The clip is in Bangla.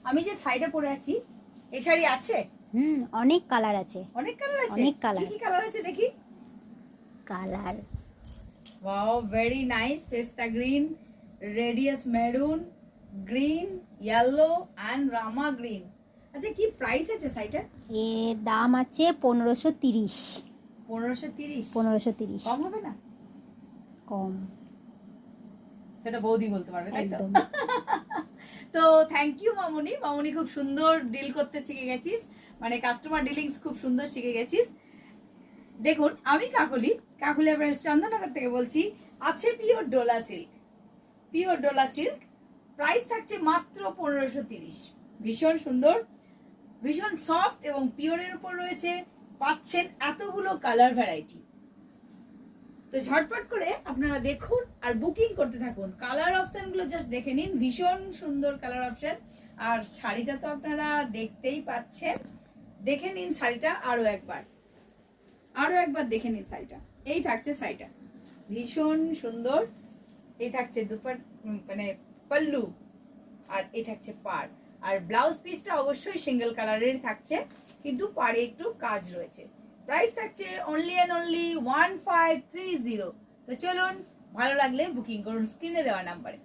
আমি যে সাইডে পরে আছি এই শাড়ি আছে? অনেক কালার আছে। অনেক কালার আছে? অনেক কালার। কি কালার আছে দেখি? Colour wow, very nice. পেস্তা গ্রিন, রেডিয়াস maroon, green, yellow and Rama green. আচ্ছা, কি প্রাইস আছে শাড়িটার? এর দাম আছে 1530। 1530? 1530 কম হবে না? কম। সেটা বৌদি বলতে পারবে, তাই তো? একদম। তো থ্যাংক ইউ মামুনি। মামুনি খুব সুন্দর ডিল করতে শিখে গেছিস, মানে কাস্টমার ডিলিংস খুব সুন্দর শিখে গেছিস। দেখুন, আমি কাকলি ব্রাঞ্চ চন্দননগর থেকে বলছি। আছে pure Dola silk, pure Dola silk. Price থাকছে মাত্র 1530। ভীষণ সুন্দর, ভীষণ সফট এবং পিওরের উপর রয়েছে। পাচ্ছেন এতগুলো কালার ভ্যারাইটি। তো ঝটপট করে আপনারা দেখুন আর বুকিং করতে থাকুন। কালার অপশন গুলো জাস্ট দেখে নিন, ভীষণ সুন্দর কালার অপশন। আর শাড়িটা তো আপনারা দেখতেই পাচ্ছেন, দেখে নিন শাড়িটা আরো একবার দেখে নিন শাড়িটা। এই থাকছে শাড়িটা, ভীষণ সুন্দর। এই থাকছে মানে পল্লু, আর এই থাকছে পাড়। আর ব্লাউজ পিসটা অবশ্যই সিঙ্গেল কালারের থাকছে, কিন্তু পাড়ে একটু কাজ রয়েছে। প্রাইস থাকছে অনলি এন্ড অনলি 1530। তো চলুন, ভালো লাগলে বুকিং করুন স্ক্রিনে দেওয়া নাম্বারে।